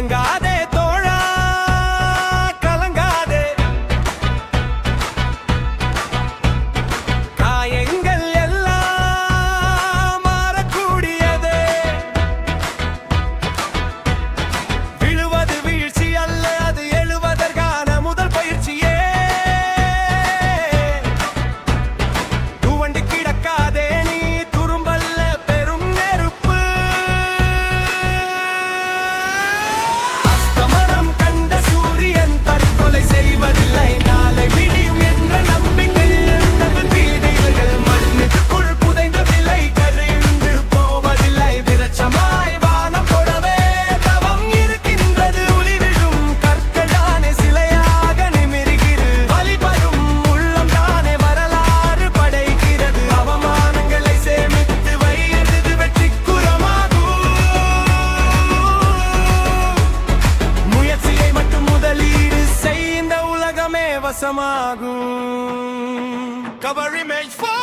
கலங்காதே தோழா கலங்காதே, காயங்கள் எல்லாம் மாறக்கூடியதே. விழுவது வீழ்ச்சி அல்ல, அது எழுவதற்கான முதல் பயிற்சியே. துவண்டு கிடக்காதே நீ, துரும்பல்ல பெரும் நெருப்பு. அஸ்தமனம் கண்ட சூரியன் தற்கொலை செய்வதில்லை, நாளை விடியும் என்ற நம்பிக்கை எழுந்தவன் வீடுகள். மண்ணுக்குள் புதைந்த விலை கரைந்து போவதில்லை, விரட்சமாய் வானம் கொடவே தவம் இருக்கின்றது. ஒளி விழும் கற்களானே சிலையாக நிமிர்கிறது, வழிபடும் உள்ளம் தானே வரலாறு படைக்கிறது. அவமானங்களை சேமித்து வையது வெற்றிக்குறமாகும், முயற்சியை மட்டும் முதலீடு செய், இந்த உலகமே வசமாகும். Cover image for